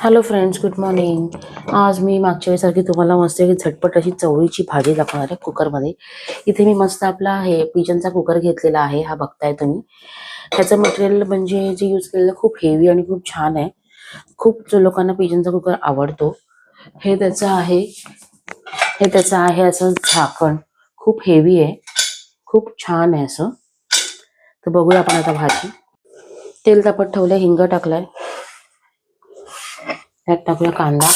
Hello friends, good morning. आज मी मागच्या वेळेसारखी तुम्हाला मस्त एक झटपट अशी चवळीची भाजी दाखवणार आहे कुकरमध्ये. इथे मी मस्त आपला पिजनचा कुकर घेतलेला आहे. हा बघताय तुम्ही. ह्याचं मटेरियल म्हणजे जे यूज केलेलं खूप हेवी आणि खूप छान आहे. खूप लोकांना पिजनचा कुकर आवडतो. हे त्याचं आहे असं झाकण. खूप हेवी आहे, खूप छान आहे असं. तर बघूया आपण आता भाजी. तेल तापत ठेवलंय, हिंग टाकलाय, त्यात टाकूया कांदा.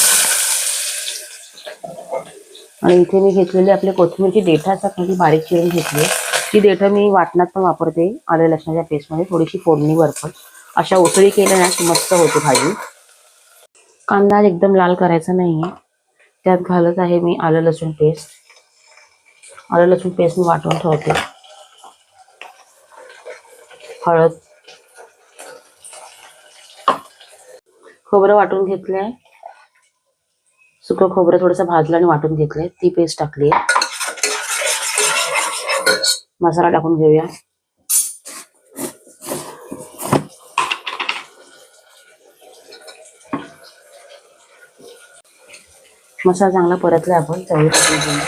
आणि इथे मी घेतलेली आपल्या कोथिंबीरची देठं असतात ना, ती बारीक चिरून घेतली. ती देठं मी वाटणात पण वापरते, आलं लसणाच्या पेस्टमध्ये थोडीशी फोडणीवर पण. अशा उसळी केल्या ना की मस्त होते भाजी. कांदा एकदम लाल करायचा नाहीये. त्यात घालत आहे मी आलं लसूण पेस्ट. आलं लसूण पेस्ट मी वाटून ठेवते. हळद, खोबरं वाटून घेतलंय. सुकं खोबरं थोडंसं भाजलं आणि वाटून घेतलंय, ती पेस्ट टाकली. मसाला टाकून घेऊया. मसाला चांगला परतला आपण. चवळी टाकून घेऊया,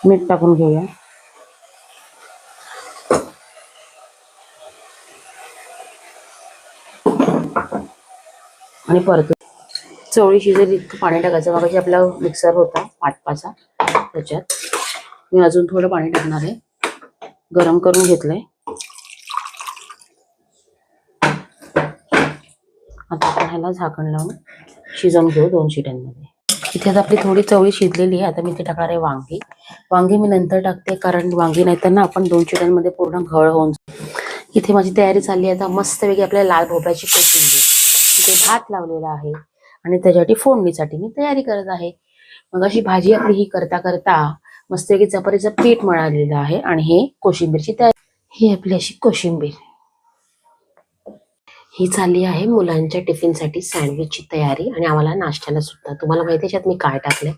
मीठ टाकून घेऊया. आणि परतू. चवळी शिजेल इतकं पाणी टाकायचं. मग आपला मिक्सर होता पाटपाचा, त्याच्यात मी अजून थोडं पाणी टाकणार आहे. गरम करून घेतलंय. आता आपण ह्याला झाकण लावून शिजवून घेऊ 2 शिट्यांमध्ये. इथे आता आपली थोडी चवळी शिजलेली आहे. आता मी इथे टाकणार आहे वांगी. वांगी मी नंतर टाकते, कारण वांगी नाही तर ना आपण 2 शिट्यांमध्ये पूर्ण घळ होऊन. इथे माझी तयारी चालली आहे. आता मस्तपैकी आपल्या लाल भोपळ्याची कोशिंबीर. इथे भात लावलेला आहे आणि त्याच्यासाठी फोडणीसाठी मी तयारी करत आहे. मग अशी भाजी आपली ही करता करता मस्तपैकी चपातीचं पीठ मळालेलं आहे आणि हे कोशिंबीरची तयारी. ही आपली अशी कोशिंबीर. ही चालली आहे मुलांच्या टिफिनसाठी सँडविचची तयारी आणि आम्हाला नाश्त्याला सुद्धा. तुम्हाला माहिती आहे मी काय टाकलंय?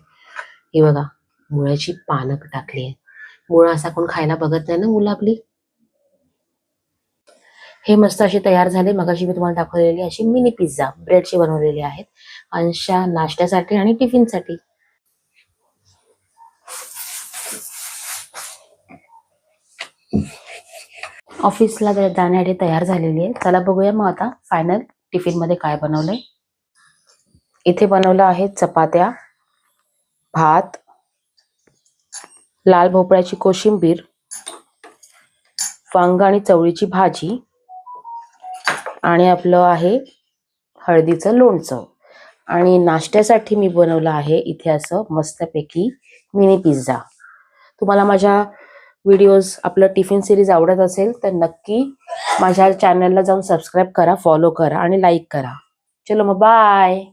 हे बघा, मुळ्याची पालक टाकली आहे. मुळा असा कोण खायला बघत नाही ना मुलं आपली. हे मस्त असे तयार झाले. मगाशी मी तुम्हाला दाखवलेली अशी मिनी पिझ्झा ब्रेडचे बनवलेले आहेत, अंशा नाश्त्यासाठी आणि टिफिनसाठी. ऑफिसला जाण्यासाठी तयार झालेली आहे. चला बघूया मग आता फायनल टिफिन मध्ये काय बनवलंय. इथे बनवलं आहे चपात्या, भात, लाल भोपळ्याची कोशिंबीर, वांग आणि चवळीची भाजी आणि आपलं आहे हळदीचं लोणचं. आणि नाश्त्यासाठी मी बनवलं आहे इथे असं मस्तपैकी मिनी पिझ्झा. तुम्हाला माझ्या व्हिडिओज, आपलं टिफिन सिरीज आवडत असेल तर नक्की माझ्या चॅनलला जाऊन सबस्क्राईब करा, फॉलो करा आणि लाईक करा. चलो मग बाय.